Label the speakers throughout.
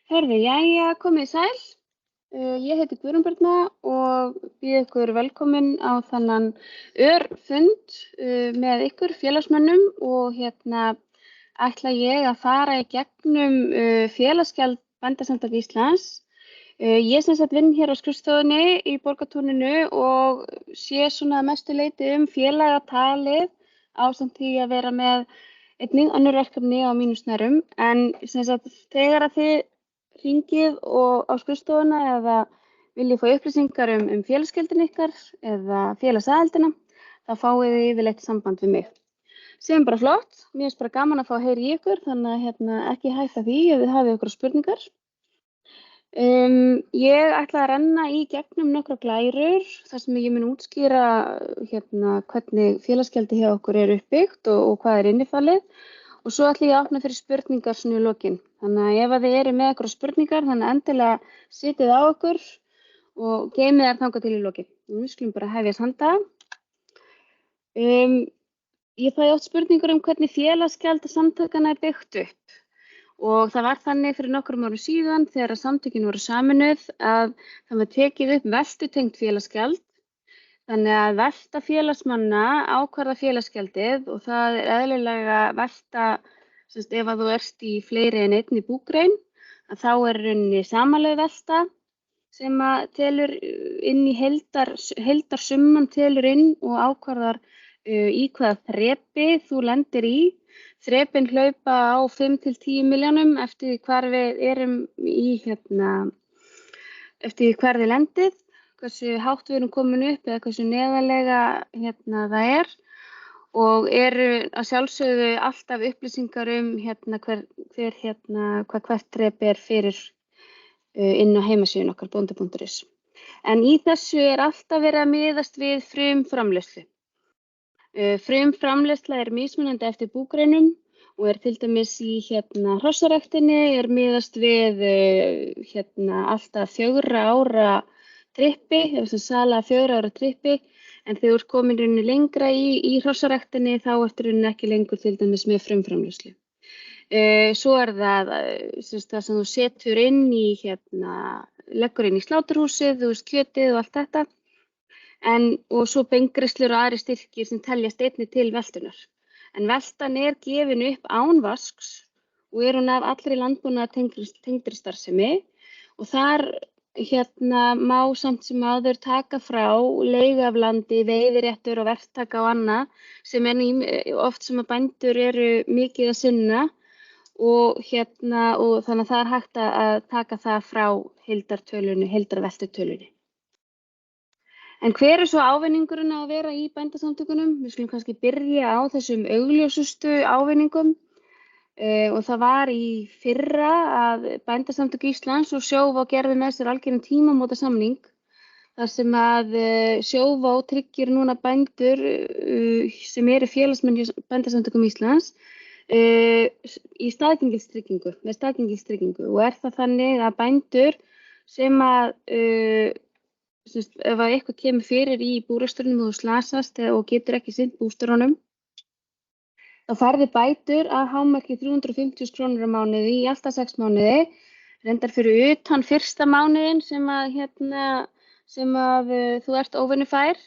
Speaker 1: Herði, jæja, komið sæl. Ég heiti Guðrún Birna og býð ykkur velkomin á þennan örfund með ykkur félagsmönnum og ætla ég að fara í gegnum félagsgjald Bændasamtaka Íslands. Ég sem sagt vinn hér á skrifstofunni í Borgartúninu og sé svona að mestu leyti félagatalið ásamt því að vera með einnig önnur verkefni á mínum snærum. En sem sagt þegar að þið hringið og á skrifstofuna eða viljið fá upplýsingar félagsgjöldin ykkar eða félagsaðildina, þá fáið þið yfirleitt samband við mig. Sem bara flott, mér finnst bara gaman að fá að heyra í ykkur, þannig að ekki hætta því ef þið hafið ykkur spurningar. Ég ætla að renna í gegnum nokkra glærur þar sem ég mun útskýra hvernig félagsgjaldi hjá okkur er uppbyggt og hvað er innifalið. Og svo ætla ég að opna fyrir spurningar svona í lokin. Þannig að ef þið eru með ykkur spurningar, þannig endilega sitið á ykkur og geymið þær þangað til í lokin. Við skulum bara hefjast handa. Ég fæ oft spurningar hvernig félagsgjald samtakanna er byggt upp. Og það var þannig fyrir nokkrum árum síðan þegar samtökin voru sameinuð að það var tekið upp veltutengt félagsgjald. Þannig að velta félagsmanna ákvarða félagsgjaldið og það er eðlilega velta, ef að þú ert í fleiri en einni búgrein, að þá er rauninni samanlögð velta sem að telur inn í heildarsumman telur inn og ákvarðar í hvaða þrepi þú lendir í. Þrepin hlaupa á 5 til 10 milljónum eftir því hvar við erum í eftir því hvar þið lendið. Hversu hátt við erum komin upp eða hversu neðarlega það er og eru að sjálfsögðu alltaf upplýsingar hvað hvert þrep er fyrir inn á heimasíðunni okkar bóndi.is. En í þessu er alltaf verið að miðast við frumframleiðslu. Frumframleiðsla er mismunandi eftir búgreinum og er til dæmis í hrossaræktinni er miðast við alltaf 4 ára trippi, eða sala 4 ára trippi, en þegar þú ert komin rauninni lengra í hrossaræktinni þá ertu rauninni ekki lengur til dæmis með frumframleiðslu. Svo er það sem þú setur inn í leggur inn í sláturhúsið, þú veist kjötið og allt þetta, og svo beingreiðslur og aðrir styrkir sem teljast einnig til veltunar. En veltan er gefin upp án vasks og er hún af allri landbúnaðartengdri starfsemi og þar má samt sem áður taka frá leigu af landi, veiðiréttur og verktaka og annað sem oft sem að bændur eru mikið að sinna og þannig að það er hægt að taka það frá heildarveltutölunni. En hver er svo ávinningurinn að vera í bændasamtökunum? Við skulum kannski byrja á þessum augljósustu ávinningum. Og það var í fyrra að Bændasamtök Íslands og Sjóvá gerðu með sér algjöran tímamótasamning þar sem að Sjóvá tryggir núna bændur sem eru félagsmenn hjá Bændasamtökum Íslands í staðgengilstryggingu, með staðgengilstryggingu og er það þannig að bændur sem að ef að eitthvað kemur fyrir í búrekstrinum og þú slasast og getur ekki sinnt bústörunum, þá færði bætur að hámarki 350.000 krónur á mánuði í alltaf 6 mánuði, reyndar fyrir utan fyrsta mánuðin sem að þú ert óvinnufær,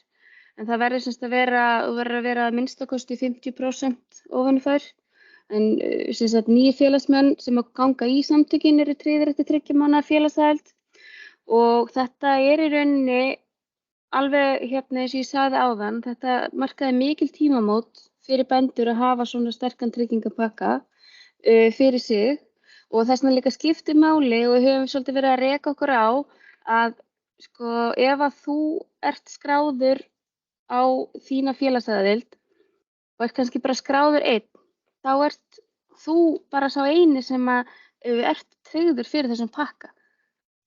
Speaker 1: en það verður að vera að minnstakosti 50% óvinnufær. En nýju félagsmenn sem að ganga í samtökin eru tryggðir eftir 3 mánaða félagsaðild. Og þetta er í rauninni alveg eins og ég sagði áðan, þetta markaði mikil tímamót fyrir bændur að hafa svona sterkan tryggingapakka fyrir sig og þess vegna líka skiptir máli og við höfum svolítið verið að reka okkur á að ef að þú ert skráður á þína félagsaðild og ert kannski bara skráður einn, þá ert þú bara sá eini sem að ert tryggður fyrir þessum pakka.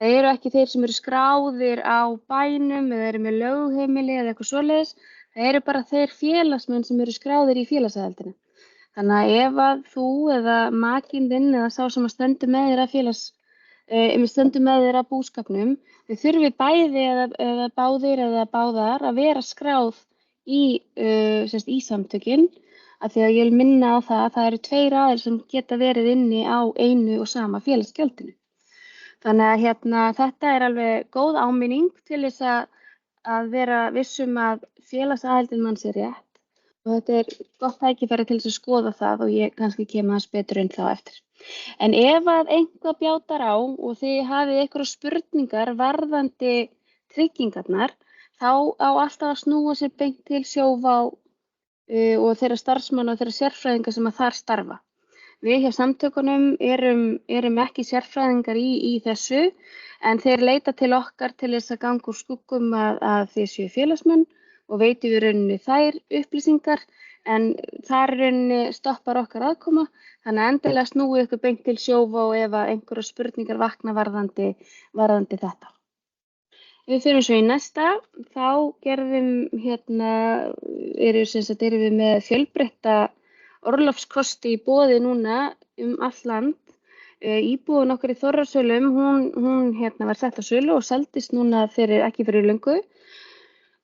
Speaker 1: Það eru ekki þeir sem eru skráðir á bænum eða eru með lögheimili eða eitthvað svoleiðis. Það eru bara þeir félagsmenn sem eru skráðir í félagsaðildina. Þannig að ef að þú eða makinn þinn eða sá sem stendur með þér að búskapnum, þau þurfi bæði eða báðir eða báðar að vera skráð í samtökin, af því að ég vil minna á það að það eru 2 aðilar sem geta verið inni á einu og sama félagsgjaldinu. Þannig að þetta alveg góð áminning til þess að vera vissum að félagsaðildin manns rétt. Og þetta gott tækifæri til þess að skoða það og ég kannski kem aðeins betur inn þá eftir. En ef að eitthvað bjátar á og þið hafið einhverjar spurningar varðandi tryggingarnar, þá á alltaf að snúa sér beint til Sjóvá og þeirra starfsmanna og þeirra sérfræðinga sem að þar starfa. Við hjá samtökunum erum ekki sérfræðingar í þessu, en þeir leita til okkar til þess að ganga úr skuggum að þið séu félagsmenn og veitum við rauninni þær upplýsingar, en þar rauninni stoppar okkar aðkoma, þannig að endilega snúið ykkur beint til Sjóvá ef að einhverjar spurningar vakna varðandi þetta. Við fyrir svo í næsta, þá erum við með fjölbreytta orlofskosti í boði núna allt land. Íbúðin okkar í Þórðarsölum, hún var sett á sölu og seldist núna ekki fyrir löngu.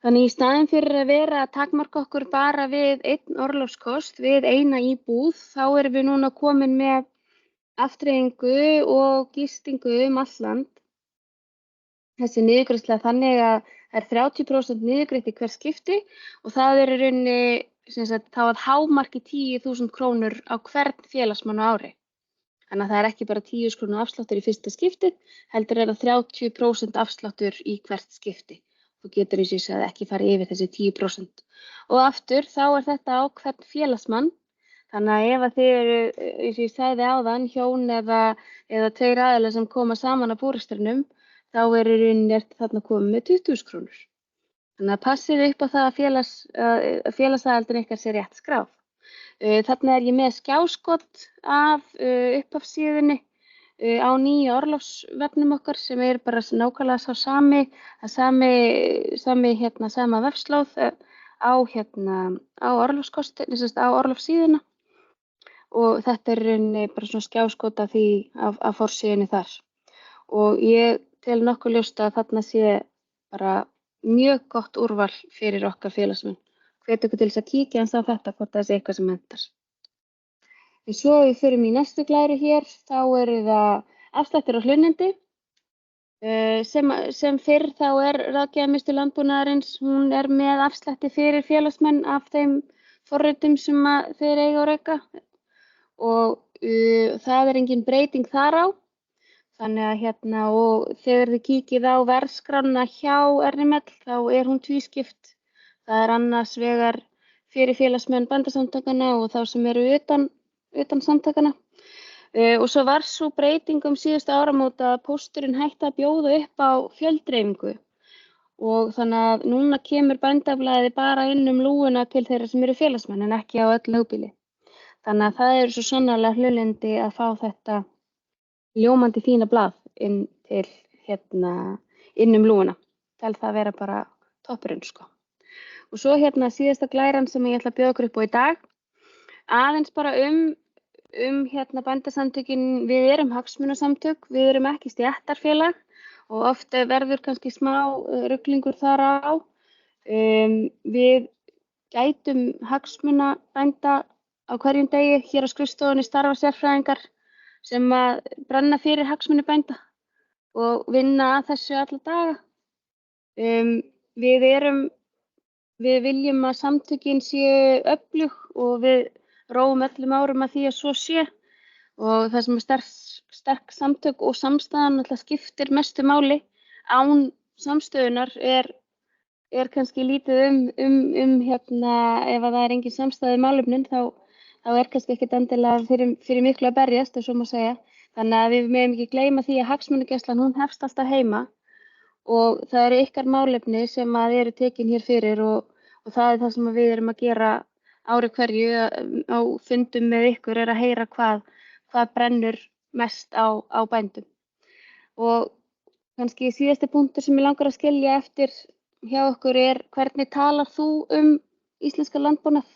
Speaker 1: Þannig í staðinn fyrir að vera að takmarka okkur bara við einn orlofskost, við eina íbúð, þá erum við núna komin með aftreyingu og gistingu allt land. Þessi niðurgreiðsla þannig að það 30% niðurgreitt í hver skipti og það í rauninni þá að hámarki 10.000 krónur á hvern félagsmann á ári. Þannig að það ekki bara 10.000 krónur afsláttur í fyrsta skiptið, heldur það 30% afsláttur í hvert skipti. Þú getur eins og ég sagði ekki farið yfir þessi 10%. Og aftur þá þetta á hvern félagsmann. Þannig að ef þið eru, eins og ég sagði áðan, hjón eða tveir aðilar sem koma saman á búrekstrinum, þá rauninni þarna komið með 20.000 krónur. Þannig að passið upp á það að félagsaðildin ykkar sé rétt skráð. Þarna ég með skjáskot af upphafssíðunni á nýja orlofsvefnum okkar sem bara nákvæmlega sá sama vefslóð á orlofskosti, á orlofssíðuna og þetta rauninni bara svona skjáskot af því af forsíðunni þar. Og ég tel nokkuð ljóst að þarna sé bara mjög gott úrval fyrir okkar félagsmenn. Hvet ykkur til þess að kíkja á þetta hvort það sé eitthvað sem hentar. En svo við förum í næstu glæru hér, þá það afslættir á hlunnindi. Sem fyrr þá Ráðgjafarmiðstöð landbúnaðarins, hún með afslætti fyrir félagsmenn af þeim forritum sem þeir eiga og reka. Og það engin breyting þar á. Þannig að og þegar þið kíkið á verðskrána hjá RML, þá hún tvískipt. Það annars vegar fyrir félagsmenn bændasamtakanna og þá sem eru utan samtakana. Og svo var svo breyting síðustu áramót að pósturinn hætti að bjóða upp á fjöldreifingu. Og þannig að núna kemur bændablaðið bara inn lúguna til þeirra sem eru félagsmenn en ekki á öll lögbýli. Þannig að það svo sannarlega hlunnindi að fá þetta ljómandi fína blað inn til inn lúguna. Tel það vera bara toppurinn sko. Og svo síðasta glæran sem ég ætla að bjóða ykkur upp á í dag. Aðeins bara bændasamtökin, við erum hagsmunasamtök, við erum ekki stéttarfélag og oft verður kannski smá ruglingur þar á. Við gætum hagsmuna bænda á hverjum degi, hér á skrifstofunni starfa sérfræðingar sem að brenna fyrir hagsmuni bænda og vinna að þessu alla daga. Við viljum að samtökin séu öflug og við róum öllum árum að því að svo sé og það sem sterk samtök og samstæðan alltaf skiptir mestu máli. Án samstöðunar kannski lítið ef það engin samstæða í málefnin þá kannski ekkert endilega fyrir miklu að berjast, ef svo má segja. Þannig að við megum ekki gleyma því að hagsmunagæslan hún hefst alltaf heima og það ykkar málefni sem eru tekin hér fyrir og það það sem við erum að gera ári hverju á fundum með ykkur að heyra hvað brennur mest á bændum. Og kannski síðasti punktur sem ég langar að skilja eftir hjá okkur hvernig talar þú íslenska landbúnað?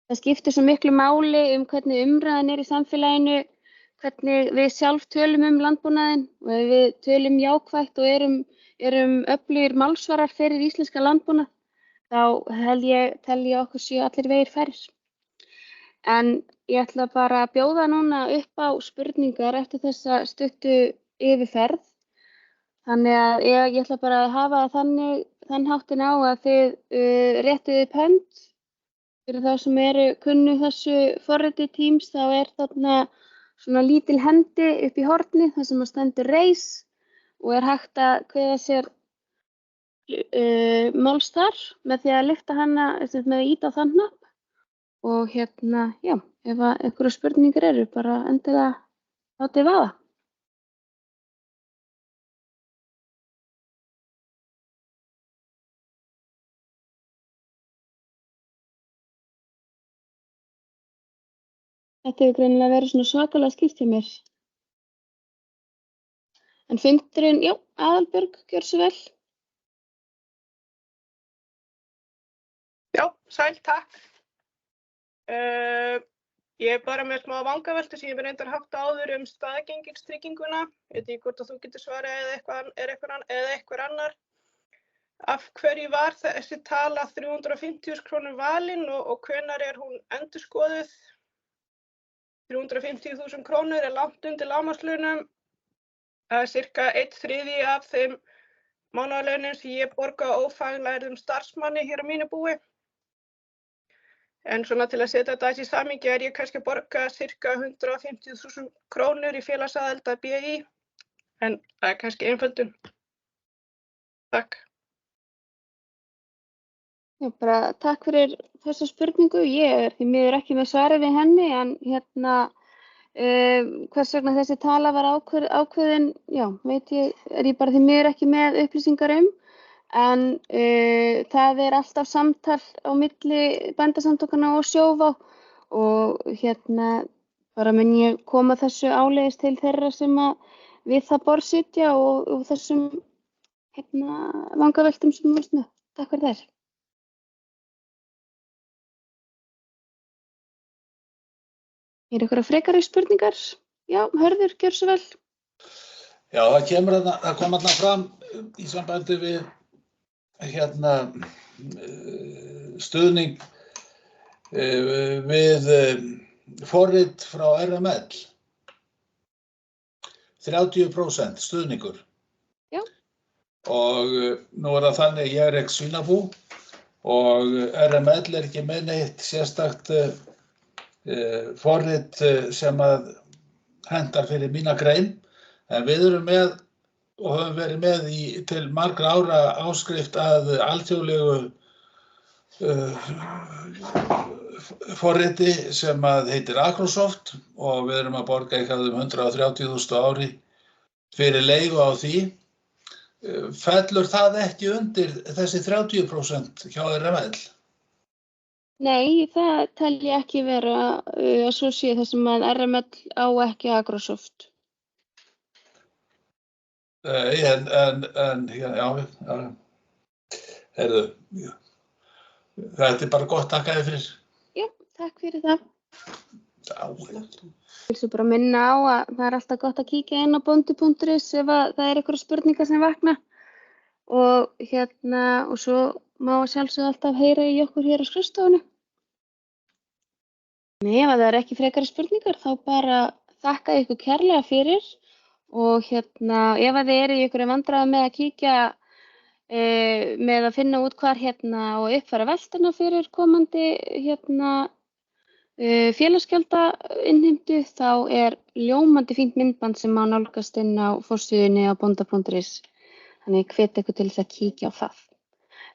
Speaker 1: Það skiptir svo miklu máli hvernig umræðan í samfélaginu, hvernig við sjálf tölum landbúnaðinn og ef við tölum jákvætt og erum öflugir málsvarar fyrir íslenska landbúnað, þá tel ég okkur séu allir vegir færir. En ég ætla bara að bjóða núna upp á spurningar eftir þessa stuttu yfirferð. Þannig að ég ætla bara að hafa þann háttin á að þið réttið upp hönd. Fyrir þá sem eru kunnu þessu forriti Teams, þá þarna svona lítil hendi upp í horni þar sem stendur raise og hægt að kveða sér máls þar með því að lyfta hana, með að íta á þann hnapp. Og já, ef einhverjar spurningar eru, bara endilega látið vaða. Þetta hefur greinilega verið svona svakalega skýrt hjá mér. En fundurinn, já, Aðalbjörg, gjörðu svo vel.
Speaker 2: Já, sæl, takk. Ég bara með smá vangaveltu sem ég reyndar haft áður staðgengilstrygginguna. Ég veit ekki hvort að þú getur svarað eða einhver annar. Af hverju var þessi tala 350.000 krónur valin og hvenær hún endurskoðuð? 350.000 krónur langt undir lágmarkslaunum. Það sirka 1/3 af þeim mánaðarlaunum sem ég borga ófaglærðum starfsmanni hér á mínu búi. En svona til að setja þetta í samhengi ég kannski að borga sirka 150.000 krónur í félagsaðild að BÍ. En það kannski einföldun. Takk.
Speaker 1: Já, bara takk fyrir þessa spurningu. Ég því miður ekki með svarið við henni, en hvers vegna þessi tala var ákveðin, já, veit ég, ég bara því miður ekki með upplýsingar en það alltaf samtal á milli bændasamtakanna og Sjóvá og bara mun ég koma þessu áleiðis til þeirra sem við það borð sitja og þessum vangaveltum sem þú varst með. Takk fyrir þær. Einhverjar frekari spurningar? Já, Hörður, gjörðu svo vel.
Speaker 3: Já, það kom þarna fram í sambandi við stuðning við forrit frá RML. 30% stuðningur.
Speaker 1: Já.
Speaker 3: Og nú það þannig, ég ekki svínabú og RML ekki með neitt sérstakt forrit sem að hendar fyrir mína grein, en við erum með og höfum verið með til margra ára áskrift að alþjóðlegu forriti sem að heitir Acrosoft og við erum að borga eitthvað 130.000 á ári fyrir leigu á því. Fellur það ekki undir þessi 30% hjá RML?
Speaker 1: Nei, það tel ég ekki vera að svo sé það sem að RML á ekki Acrosoft.
Speaker 3: Heyrðu, þetta bara gott, takk fyrir.
Speaker 1: Já, takk fyrir það.
Speaker 3: Já.
Speaker 1: Ég vil bara minna á að það alltaf gott að kíkja inn á bondi.is ef það einhverjar spurningar sem vakna og svo má sjálfsögðu alltaf heyra í okkur hér á skrifstofunni. Nei, ef það ekki frekari spurningar þá bara þakka ykkur kærlega fyrir og ef þið eru í einhverjum vandræðum með að kíkja með að finna út hvar og uppfæra veltuna fyrir komandi félagsgjalda innheimtu þá ljómandi fínt myndband sem má nálgast inn á forsíðunni á bonda.is. Þannig ég hvet ykkur til þess að kíkja á það.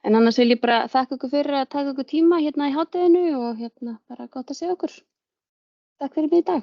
Speaker 1: En annars vil ég bara þakka ykkur fyrir að taka ykkur tíma í hádeginu og bara gott að sjá ykkur. Takk fyrir mig í dag.